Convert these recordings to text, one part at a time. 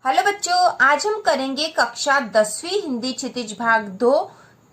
Hello बच्चों, आज हम करेंगे कक्षा 10वीं हिंदी क्षितिज भाग 2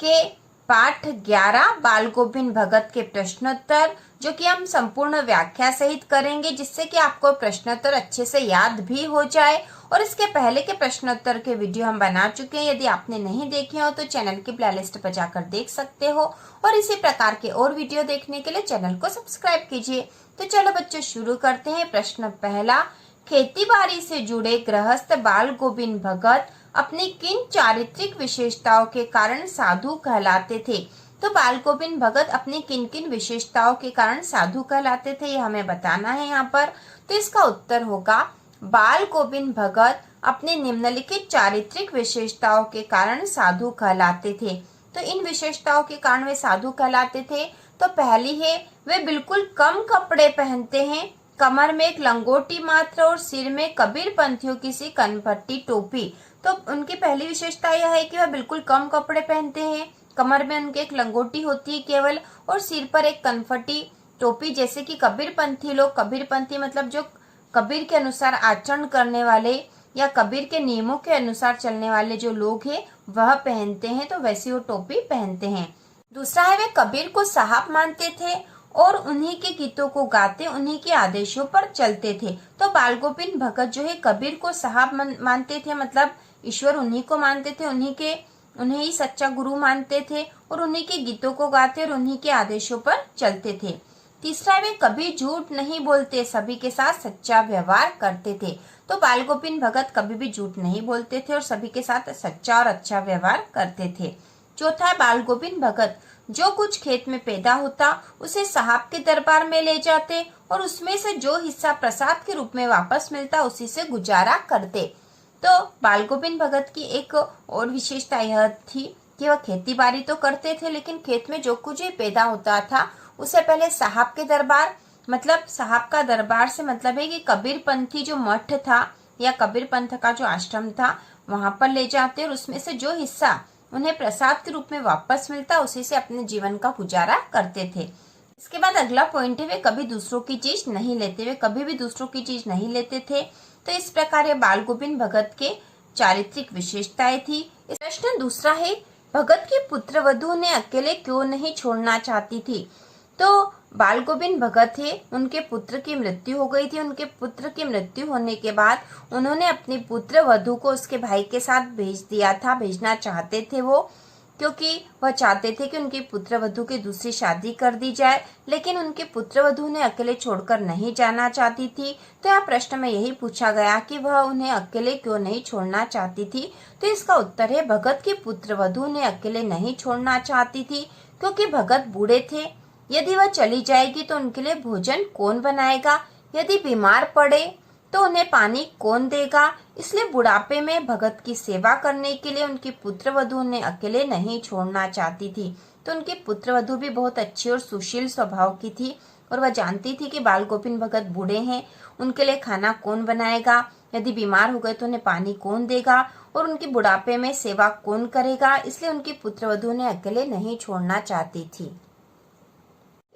के पाठ 11 बाल गोविंद भगत के प्रश्नोत्तर, जो कि हम संपूर्ण व्याख्या सहित करेंगे, जिससे कि आपको प्रश्नोत्तर अच्छे से याद भी हो जाए। और इसके पहले के प्रश्नोत्तर के वीडियो हम बना चुके हैं। यदि आपने नहीं देखे हो तो चैनल की प्लेलिस्ट पर जाकर देख सकते हो, और इसी प्रकार के और वीडियो देखने के लिए चैनल को सब्सक्राइब कीजिए। तो चलो बच्चों, शुरू करते हैं। प्रश्न पहला, खेती बाड़ी से जुड़े गृहस्थ बाल गोविंद भगत अपनी किन चारित्रिक विशेषताओं के कारण साधु कहलाते थे? तो बाल गोविंद भगत अपनी किन किन विशेषताओं के कारण साधु कहलाते थे, ये हमें बताना है यहाँ पर। तो इसका उत्तर होगा, बाल गोविंद भगत अपने निम्नलिखित चारित्रिक विशेषताओं के कारण साधु कहलाते थे। तो इन विशेषताओं के कारण वे साधु कहलाते थे। तो पहली है, वे बिल्कुल कम कपड़े पहनते हैं, कमर में एक लंगोटी मात्र और सिर में कबीर पंथियों की सी कनपट्टी टोपी। तो उनकी पहली विशेषता यह है कि वह बिल्कुल कम कपड़े पहनते हैं, कमर में उनके एक लंगोटी होती है केवल, और सिर पर एक कनपट्टी टोपी, जैसे कि कबीर पंथी लोग, कबीर पंथी मतलब जो कबीर के अनुसार आचरण करने वाले या कबीर के नियमों के अनुसार चलने वाले जो लोग हैं वह पहनते हैं, तो वैसी वो टोपी पहनते हैं। दूसरा है, वे कबीर को साहब मानते थे और उन्हीं के गीतों को गाते, उन्हीं के आदेशों पर चलते थे। तो बाल गोविंद भगत जो है कबीर को साहब मानते थे, मतलब ईश्वर उन्हीं को मानते थे, उन्हें ही सच्चा गुरु मानते थे, और उन्हीं के गीतों को गाते और उन्हीं के आदेशों पर चलते थे। तीसरा, वे कभी झूठ नहीं बोलते, सभी के साथ सच्चा व्यवहार करते थे। तो बाल गोविंद भगत कभी भी झूठ नहीं बोलते थे और सभी के साथ सच्चा और अच्छा व्यवहार करते थे। चौथा है, बाल गोविंद भगत जो कुछ खेत में पैदा होता उसे साहब के दरबार में ले जाते और उसमें से जो हिस्सा प्रसाद के रूप में वापस मिलता उसी से गुजारा करते। तो बाल गोविंद भगत की एक और विशेषता यह थी कि वह खेती बाड़ी तो करते थे, लेकिन खेत में जो कुछ ही पैदा होता था उसे पहले साहब के दरबार, मतलब साहब का दरबार से मतलब है कि कबीर पंथी जो मठ था या कबीर पंथ का जो आश्रम था वहां पर ले जाते, और उसमें से जो हिस्सा उन्हें प्रसाद के रूप में वापस मिलता उसी से अपने जीवन का गुजारा करते थे। इसके बाद अगला पॉइंट है, वे कभी दूसरों की चीज नहीं लेते, वे कभी भी दूसरों की चीज नहीं लेते थे। तो इस प्रकार ये बाल गोविंद भगत के चारित्रिक विशेषताएं थी। प्रश्न दूसरा है, भगत की पुत्र वधू ने अकेले क्यों नहीं छोड़ना चाहती थी? तो बाल गोविंद भगत थे, उनके पुत्र की मृत्यु हो गई थी। उनके पुत्र की मृत्यु होने के बाद उन्होंने अपनी पुत्र वधू को उसके भाई के साथ भेज दिया था, भेजना चाहते थे वो, क्योंकि वह चाहते थे कि उनकी पुत्र वधू की दूसरी शादी कर दी जाए, लेकिन उनके पुत्र वधू ने अकेले छोड़कर नहीं जाना चाहती थी। तो यह प्रश्न में यही पूछा गया कि वह उन्हें अकेले क्यों नहीं छोड़ना चाहती थी। तो इसका उत्तर है, भगत की पुत्र वधू ने अकेले नहीं छोड़ना चाहती थी क्योंकि भगत बूढ़े थे। यदि वह चली जाएगी तो उनके लिए भोजन कौन बनाएगा, यदि बीमार पड़े तो उन्हें पानी कौन देगा। इसलिए बुढ़ापे में भगत की सेवा करने के लिए उनकी पुत्रवधू ने अकेले नहीं छोड़ना चाहती थी। तो उनकी पुत्रवधू भी बहुत अच्छी और सुशील स्वभाव की थी, और वह जानती थी कि बाल गोविंद भगत बूढ़े हैं, उनके लिए खाना कौन बनाएगा, यदि बीमार हो गए तो उन्हें पानी कौन देगा, और उनकी बुढ़ापे में सेवा कौन करेगा। इसलिए उनकी पुत्रवधू ने अकेले नहीं छोड़ना चाहती थी।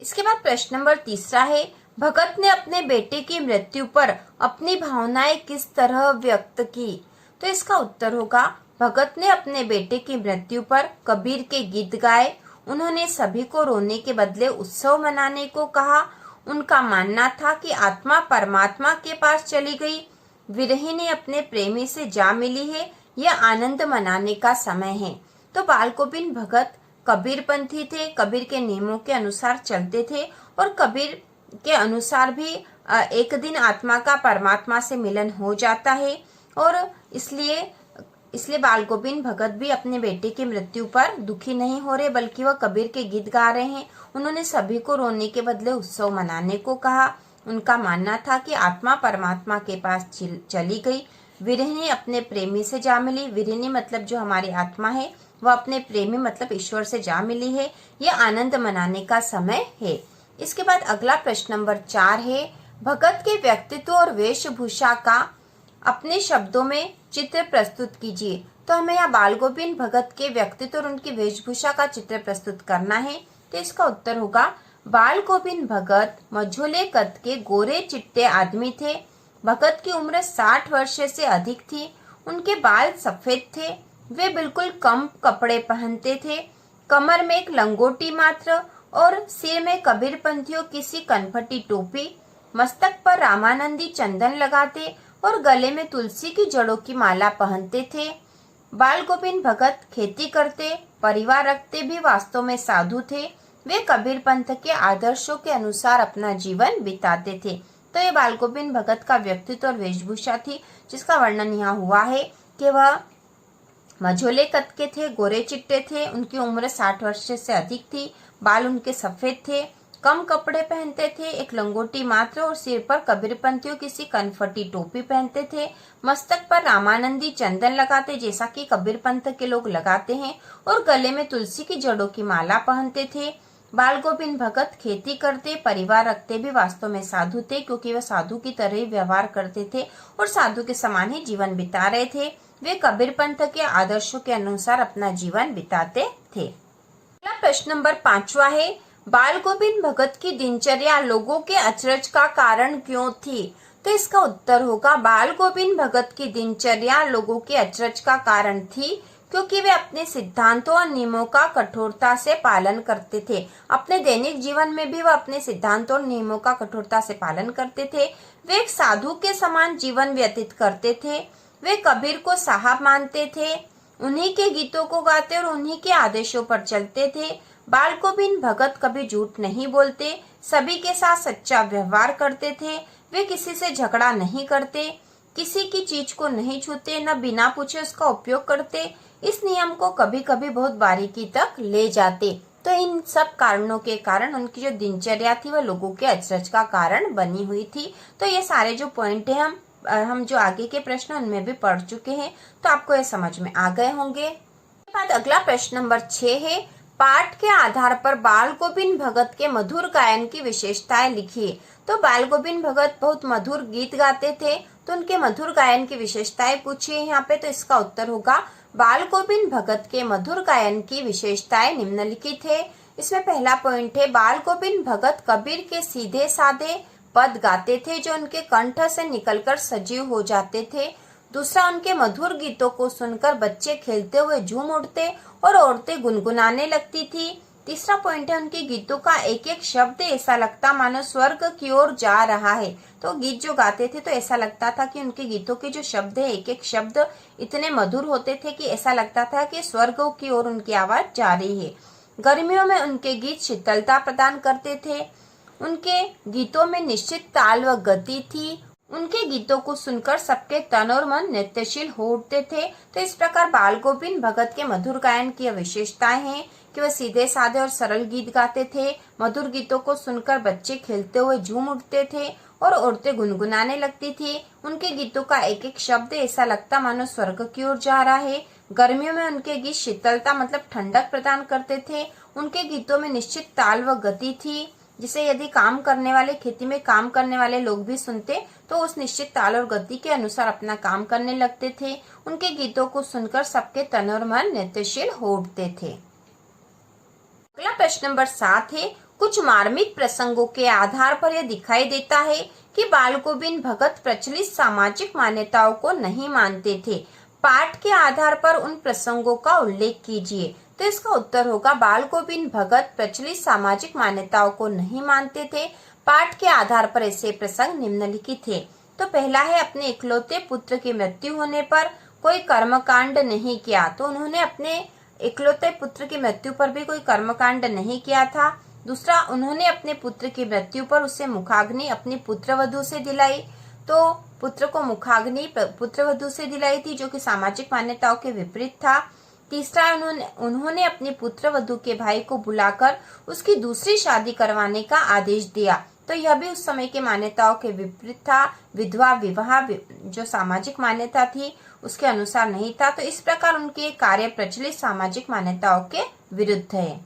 इसके बाद प्रश्न नंबर तीसरा है, भगत ने अपने बेटे की मृत्यु पर अपनी भावनाएं किस तरह व्यक्त की? तो इसका उत्तर होगा, भगत ने अपने बेटे की मृत्यु पर कबीर के गीत गाए, उन्होंने सभी को रोने के बदले उत्सव मनाने को कहा। उनका मानना था कि आत्मा परमात्मा के पास चली गई, विरहिणी अपने प्रेमी से जा मिली है, यह आनंद मनाने का समय है। तो बाल गोविंद भगत कबीर पंथी थे, कबीर के नियमों के अनुसार चलते थे, और कबीर के अनुसार भी एक दिन आत्मा का परमात्मा से मिलन हो जाता है, और इसलिए बाल गोविंद भगत भी अपने बेटे की मृत्यु पर दुखी नहीं हो रहे, बल्कि वह कबीर के गीत गा रहे हैं। उन्होंने सभी को रोने के बदले उत्सव मनाने को कहा। उनका मानना था कि आत्मा परमात्मा के पास चली गई, विरहिणी अपने प्रेमी से जा मिली, विरहिणी मतलब जो हमारी आत्मा है वह अपने प्रेमी मतलब ईश्वर से जा मिली है, यह आनंद मनाने का समय है। इसके बाद अगला प्रश्न नंबर 4 है, भगत के व्यक्तित्व और वेशभूषा का अपने शब्दों में चित्र प्रस्तुत कीजिए। तो हमें यहाँ बाल गोविंद भगत के व्यक्तित्व और उनकी वेशभूषा का चित्र प्रस्तुत करना है। तो इसका उत्तर होगा, बाल गोविंद भगत मझोले कद के गोरे चिट्टे आदमी थे। भगत की उम्र 60 वर्ष से अधिक थी। उनके बाल सफेद थे। वे बिल्कुल कम कपड़े पहनते थे, कमर में एक लंगोटी मात्र और सिर में कबीरपंथियों किसी कनपटी टोपी। मस्तक पर रामानंदी चंदन लगाते और गले में तुलसी की जड़ों की माला पहनते थे। बाल गोविंद भगत खेती करते, परिवार रखते भी वास्तव में साधु थे। वे कबीर पंथ के आदर्शों के अनुसार अपना जीवन बिताते थे। तो ये बाल गोविंद भगत का व्यक्तित्व और वेशभूषा थी, जिसका वर्णन यहाँ हुआ है कि वह मझोले कद के थे, गोरे चिट्टे थे, उनकी उम्र 60 वर्ष से अधिक थी, बाल उनके सफेद थे, कम कपड़े पहनते थे, एक लंगोटी मात्र और सिर पर कबीरपंथियों किसी कनफटी टोपी पहनते थे। मस्तक पर रामानंदी चंदन लगाते, जैसा कि कबीरपंथ के लोग लगाते हैं, और गले में तुलसी की जड़ों की माला पहनते थे। बाल गोविंद भगत खेती करते, परिवार रखते भी वास्तव में साधु थे, क्योंकि वह साधु की तरह ही व्यवहार करते थे और साधु के समान ही जीवन बिता रहे थे। वे कबीर पंथ के आदर्शों के अनुसार अपना जीवन बिताते थे। अगला प्रश्न नंबर 5वां है, बाल गोविंद भगत की दिनचर्या लोगों के अचरज का कारण क्यों थी? तो इसका उत्तर होगा, बाल गोविंद भगत की दिनचर्या लोगों के अचरज का कारण थी क्योंकि वे अपने सिद्धांतों और नियमों का कठोरता से पालन करते थे। अपने दैनिक जीवन में भी वह अपने सिद्धांतों और नियमों का कठोरता से पालन करते थे। वे एक साधु के समान जीवन व्यतीत करते थे। वे कबीर को साहब मानते थे, उन्हीं के गीतों को गाते और उन्हीं के आदेशों पर चलते थे। बाल गोविंद भगत कभी झूठ नहीं बोलते, सभी के साथ सच्चा व्यवहार करते थे। वे किसी से झगड़ा नहीं करते, किसी की चीज को नहीं छूते, न बिना पूछे उसका उपयोग करते। इस नियम को कभी कभी बहुत बारीकी तक ले जाते। तो इन सब कारणों के कारण उनकी जो दिनचर्या थी वह लोगों के अचरज का कारण बनी हुई थी। तो ये सारे जो पॉइंट है हम जो आगे के प्रश्न उनमें भी पढ़ चुके हैं, तो आपको ये समझ में आ गए होंगे। इसके बाद अगला प्रश्न नंबर 6 है, पाठ के आधार पर बाल गोविंद भगत के मधुर गायन की विशेषताएं लिखिए। तो बाल गोविंद भगत बहुत मधुर गीत गाते थे, तो उनके मधुर गायन की विशेषताएं पूछिए यहाँ पे। तो इसका उत्तर होगा, बाल गोविंद भगत के मधुर गायन की विशेषताएं निम्नलिखित है। इसमें पहला पॉइंट है, बाल गोविंद भगत कबीर के सीधे साधे पद गाते थे जो उनके कंठ से निकलकर सजीव हो जाते थे। दूसरा, उनके मधुर गीतों को सुनकर बच्चे खेलते हुए झूम उठते और औरतें गुनगुनाने लगती थी। तीसरा पॉइंट है, उनके गीतों का एक एक शब्द ऐसा लगता मानो स्वर्ग की ओर जा रहा है। तो गीत जो गाते थे तो ऐसा लगता था कि उनके गीतों के जो शब्द है, एक एक शब्द इतने मधुर होते थे कि ऐसा लगता था कि स्वर्ग की ओर उनकी आवाज जा रही है। गर्मियों में उनके गीत शीतलता प्रदान करते थे। उनके गीतों में निश्चित ताल व गति थी। उनके गीतों को सुनकर सबके तन और मन नृत्यशील हो उठते थे। तो इस प्रकार बाल गोविंद भगत के मधुर गायन की विशेषताएं हैं कि वह सीधे साधे और सरल गीत गाते थे। मधुर गीतों को सुनकर बच्चे खेलते हुए झूम उठते थे और औरतें गुनगुनाने लगती थी। उनके गीतों का एक एक शब्द ऐसा लगता मानो स्वर्ग की ओर जा रहा है। गर्मियों में उनके गीत शीतलता मतलब ठंडक प्रदान करते थे। उनके गीतों में निश्चित ताल व गति थी, जिसे यदि काम करने वाले, खेती में काम करने वाले लोग भी सुनते तो उस निश्चित ताल और गति के अनुसार अपना काम करने लगते थे। उनके गीतों को सुनकर सबके तन और मन नृत्यशील हो उठते थे। अगला प्रश्न नंबर 7 है, कुछ मार्मिक प्रसंगों के आधार पर यह दिखाई देता है कि बाल गोविंद भगत प्रचलित सामाजिक मान्यताओं को नहीं मानते थे। पाठ के आधार पर उन प्रसंगों का उल्लेख कीजिए। तो इसका उत्तर होगा, बाल गोविंद भगत प्रचलित सामाजिक मान्यताओं को नहीं मानते थे। पाठ के आधार पर ऐसे प्रसंग निम्नलिखित थे। तो पहला है, अपने इकलौते पुत्र की मृत्यु होने पर कोई कर्मकांड नहीं किया। तो उन्होंने अपने इकलौते पुत्र की मृत्यु पर भी कोई कर्मकांड नहीं किया था। दूसरा, उन्होंने अपने पुत्र की मृत्यु पर उसे मुखाग्नि अपनी पुत्रवधू से दिलाई। तो पुत्र को मुखाग्नि पुत्रवधू से दिलाई थी, जो कि सामाजिक मान्यताओं के विपरीत था। तीसरा, उन्होंने अपनी पुत्रवधू के भाई को बुलाकर उसकी दूसरी शादी करवाने का आदेश दिया। तो यह भी उस समय के मान्यताओं के विपरीत था। विधवा विवाह जो सामाजिक मान्यता थी उसके अनुसार नहीं था। तो इस प्रकार उनके कार्य प्रचलित सामाजिक मान्यताओं के विरुद्ध है।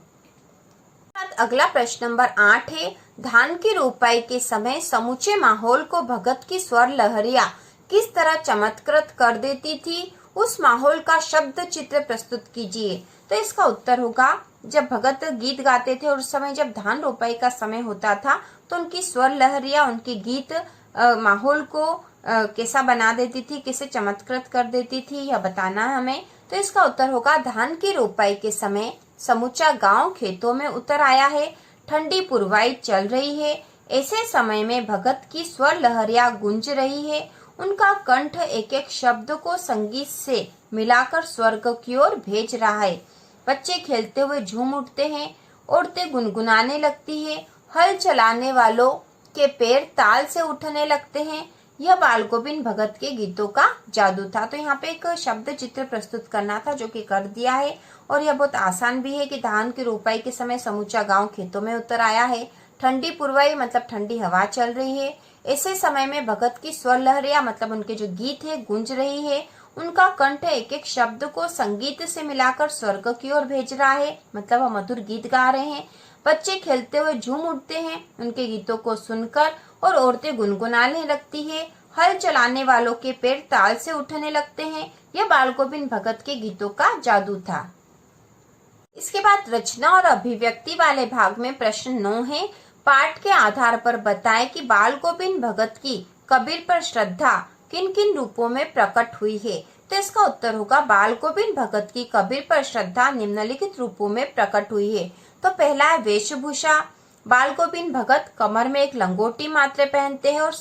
अगला प्रश्न नंबर 8 है, धान की रोपाई के समय समूचे माहौल को भगत की स्वर लहरियां किस तरह चमत्कृत कर देती थी? उस माहौल का शब्द चित्र प्रस्तुत कीजिए। तो इसका उत्तर होगा, जब भगत गीत गाते थे और उस समय जब धान रोपाई का समय होता था तो उनकी स्वर लहरियां, उनके गीत माहौल को कैसा बना देती थी, कैसे चमत्कृत कर देती थी, यह बताना है हमें। तो इसका उत्तर होगा धान की रोपाई के समय समूचा गांव खेतों में उतर आया है, ठंडी पुरवाई चल रही है, ऐसे समय में भगत की स्वर लहरियां गूंज रही है, उनका कंठ एक एक शब्द को संगीत से मिलाकर स्वर्ग की ओर भेज रहा है। बच्चे खेलते हुए झूम उठते हैं, औरतें गुनगुनाने लगती है, हल चलाने वालों के पैर ताल से उठने लगते हैं। यह बाल गोविंद भगत के गीतों का जादू था। तो यहाँ पे एक शब्द चित्र प्रस्तुत करना था, जो कि कर दिया है, और यह बहुत आसान भी है कि धान की रोपाई के समय समूचा गांव खेतों में उतर आया है, ठंडी पुरवाई मतलब ठंडी हवा चल रही है, ऐसे समय में भगत की स्वर लहरियां मतलब उनके जो गीत है गूंज रही है, उनका कंठ एक एक शब्द को संगीत से मिलाकर स्वर्ग की ओर भेज रहा है, मतलब वह मधुर गीत गा रहे हैं। बच्चे खेलते हुए झूम उठते हैं उनके गीतों को सुनकर, और औरतें गुनगुनाने लगती है, हल चलाने वालों के पैर ताल से उठने लगते हैं। यह बाल गोविंद भगत के गीतों का जादू था। इसके बाद रचना और अभिव्यक्ति वाले भाग में प्रश्न 9 है। पाठ के आधार पर बताएं कि बाल गोविंद भगत की कबीर पर श्रद्धा किन किन रूपों में प्रकट हुई है। तो इसका उत्तर होगा बाल गोविंद भगत की कबीर पर श्रद्धा निम्नलिखित रूपों में प्रकट हुई है। तो पहला है वेशभूषा। बाल गोविंद भगत कमर में एक लंगोटी मात्र पहनते हैं और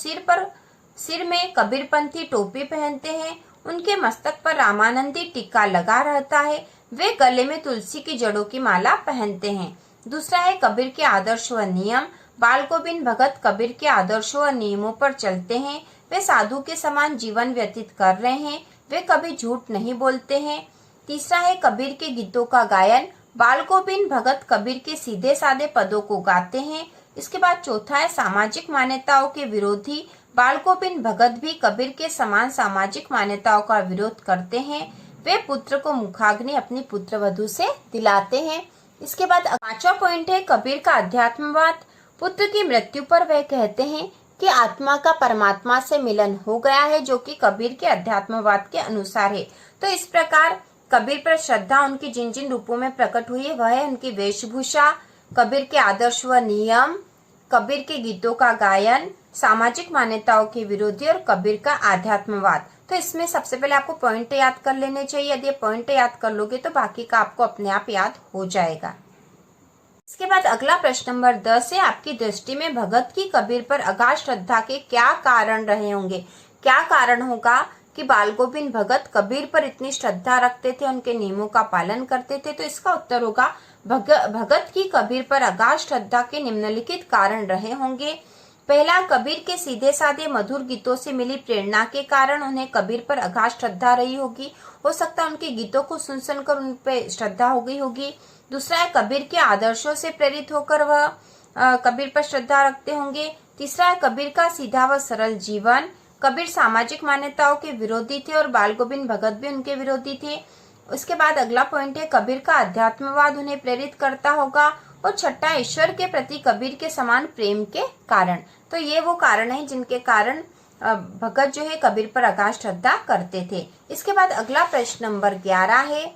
सिर में कबीरपंथी टोपी पहनते हैं। उनके मस्तक पर रामानंदी टीका लगा रहता है। वे गले में तुलसी की जड़ों की माला पहनते हैं। दूसरा है कबीर के आदर्श व नियम। बाल गोविंद भगत कबीर के आदर्शों व नियमों पर चलते हैं। वे साधु के समान जीवन व्यतीत कर रहे हैं। वे कभी झूठ नहीं बोलते हैं। तीसरा है कबीर के गीतों का गायन। बाल गोविंद भगत कबीर के सीधे साधे पदों को गाते हैं। इसके बाद चौथा है सामाजिक मान्यताओं के विरोधी। बाल गोविंद भगत भी कबीर के समान सामाजिक मान्यताओं का विरोध करते हैं। वे पुत्र को मुखाग्नि अपनी पुत्र वधू से दिलाते हैं। इसके बाद पांचवा पॉइंट है कबीर का अध्यात्मवाद। पुत्र की मृत्यु पर वे कहते हैं कि आत्मा का परमात्मा से मिलन हो गया है, जो कि कबीर के अध्यात्मवाद के अनुसार है। तो इस प्रकार कबीर पर श्रद्धा उनकी जिन जिन रूपों में प्रकट हुई है वह है उनकी वेशभूषा, कबीर के आदर्श व नियम, कबीर के गीतों का गायन, सामाजिक मान्यताओं के विरोधी और कबीर का आध्यात्मवाद। तो इसमें सबसे पहले आपको पॉइंट याद कर लेने चाहिए। यदि पॉइंट याद कर लोगे तो बाकी का आपको अपने आप याद हो जाएगा। इसके बाद अगला प्रश्न नंबर 10 है। आपकी दृष्टि में भगत की कबीर पर अगाध श्रद्धा के क्या कारण रहे होंगे। क्या कारण होगा कि बाल गोविंद भगत कबीर पर इतनी श्रद्धा रखते थे, उनके नियमों का पालन करते थे। तो इसका उत्तर होगा भगत की कबीर पर अगाध श्रद्धा के निम्नलिखित कारण रहे होंगे। पहला, कबीर के सीधे साधे मधुर गीतों से मिली प्रेरणा के कारण उन्हें कबीर पर अगाध श्रद्धा रही होगी। हो सकता है उनके गीतों को सुनकर उन पे श्रद्धा हो गई होगी। दूसरा है कबीर के आदर्शों से प्रेरित होकर वह कबीर पर श्रद्धा रखते होंगे। तीसरा है कबीर का सीधा व सरल जीवन। कबीर सामाजिक मान्यताओं के विरोधी थे और बाल गोविंद भगत भी उनके विरोधी थे। उसके बाद अगला पॉइंट है कबीर का अध्यात्मवाद उन्हें प्रेरित करता होगा। और छठा, ईश्वर के प्रति कबीर के समान प्रेम के कारण। तो ये वो कारण है जिनके कारण भगत जो है कबीर पर अगाध श्रद्धा करते थे। इसके बाद अगला प्रश्न नंबर 11 है।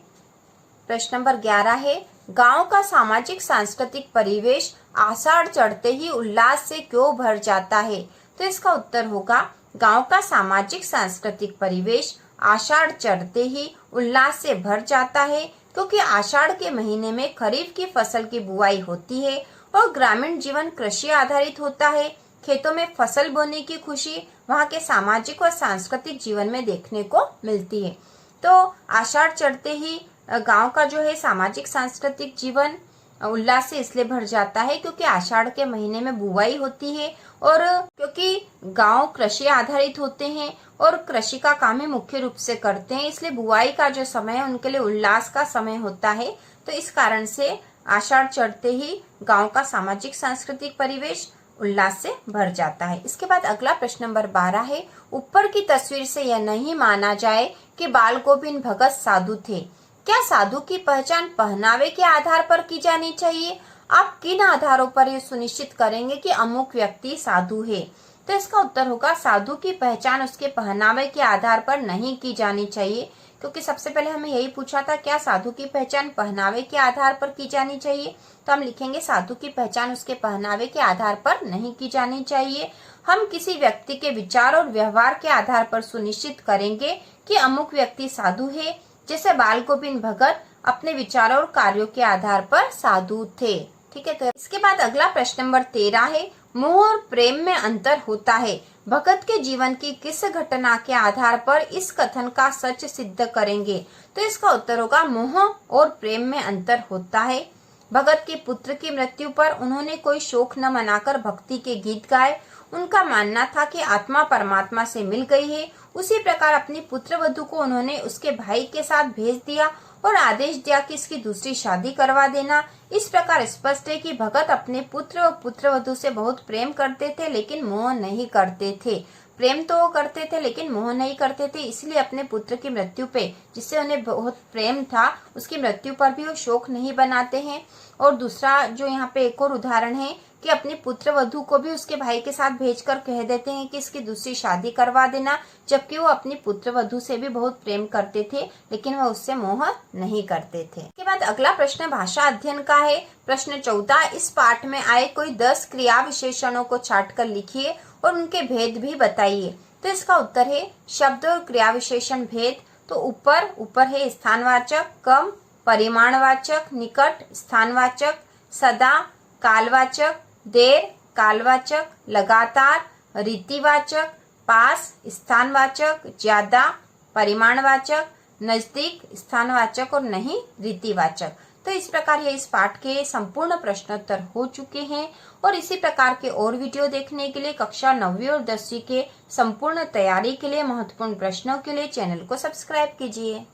प्रश्न नंबर 11 है, गांव का सामाजिक सांस्कृतिक परिवेश आषाढ़ चढ़ते ही उल्लास से क्यों भर जाता है। तो इसका उत्तर होगा गांव का सामाजिक सांस्कृतिक परिवेश आषाढ़ चढ़ते ही उल्लास से भर जाता है, क्योंकि आषाढ़ के महीने में खरीफ की फसल की बुआई होती है और ग्रामीण जीवन कृषि आधारित होता है। खेतों में फसल बोने की खुशी वहाँ के सामाजिक और सांस्कृतिक जीवन में देखने को मिलती है। तो आषाढ़ चढ़ते ही गांव का जो है सामाजिक सांस्कृतिक जीवन उल्लास से इसलिए भर जाता है क्योंकि आषाढ़ के महीने में बुआई होती है, और क्योंकि गांव कृषि आधारित होते हैं और कृषि का काम ही मुख्य रूप से करते हैं, इसलिए बुआई का जो समय है उनके लिए उल्लास का समय होता है। तो इस कारण से आषाढ़ चढ़ते ही गांव का सामाजिक सांस्कृतिक परिवेश उल्लास से भर जाता है। इसके बाद अगला प्रश्न नंबर 12 है, ऊपर की तस्वीर से यह नहीं माना जाए कि बाल गोविंद भगत साधु थे। क्या साधु की पहचान पहनावे के आधार पर की जानी चाहिए। आप किन आधारों पर ये सुनिश्चित करेंगे कि अमुक व्यक्ति साधु है। तो इसका उत्तर होगा साधु की पहचान उसके पहनावे के आधार पर नहीं की जानी चाहिए, क्योंकि सबसे पहले हमें यही पूछा था क्या साधु की पहचान पहनावे के आधार पर की जानी चाहिए। तो हम लिखेंगे साधु की पहचान उसके पहनावे के आधार पर नहीं की जानी चाहिए। हम किसी व्यक्ति के विचार और व्यवहार के आधार पर सुनिश्चित करेंगे कि अमुक व्यक्ति साधु है, जैसे बाल गोविंद भगत अपने विचारों और कार्यों के आधार पर साधु थे। ठीक है, तो इसके बाद अगला प्रश्न नंबर 13 है, मोह और प्रेम में अंतर होता है। भगत के जीवन की किस घटना के आधार पर इस कथन का सच सिद्ध करेंगे? तो इसका उत्तर होगा मोह और प्रेम में अंतर होता है। भगत के पुत्र की मृत्यु पर उन्होंने कोई शोक न मनाकर भक्ति के गीत गाए। उनका मानना था कि आत्मा परमात्मा से मिल गई है। उसी प्रकार अपनी पुत्र वधू को उन्होंने उसके भाई के साथ भेज दिया और आदेश दिया कि इसकी दूसरी शादी करवा देना। इस प्रकार स्पष्ट है कि भगत अपने पुत्र और पुत्रवधू से बहुत प्रेम करते थे, लेकिन मोह नहीं करते थे। प्रेम तो वो करते थे लेकिन मोह नहीं करते थे, इसलिए अपने पुत्र की मृत्यु पे, जिससे उन्हें बहुत प्रेम था, उसकी मृत्यु पर भी वो शोक नहीं बनाते हैं। और दूसरा जो यहाँ पे एक और उदाहरण है कि अपने पुत्र वधू को भी उसके भाई के साथ भेजकर कह देते हैं कि इसकी दूसरी शादी करवा देना, जबकि वो अपनी पुत्र वधू से भी बहुत प्रेम करते थे, लेकिन वह उससे मोह नहीं करते थे। इसके बाद अगला प्रश्न भाषा अध्ययन का है। प्रश्न 14, इस पाठ में आए कोई 10 क्रिया विशेषणों को छाट कर लिखिए और उनके भेद भी बताइए। तो इसका उत्तर है शब्द और क्रिया विशेषण भेद। तो ऊपर है स्थानवाचक, कम परिमाणवाचक, निकट स्थानवाचक, सदा कालवाचक, देर कालवाचक, लगातार रीतिवाचक, पास स्थानवाचक, ज्यादा परिमाणवाचक, नजदीक स्थानवाचक और नहीं रीतिवाचक। तो इस प्रकार ये इस पाठ के संपूर्ण प्रश्नोत्तर हो चुके हैं। और इसी प्रकार के और वीडियो देखने के लिए कक्षा 9वीं और 10वीं के संपूर्ण तैयारी के लिए, महत्वपूर्ण प्रश्नों के लिए चैनल को सब्सक्राइब कीजिए।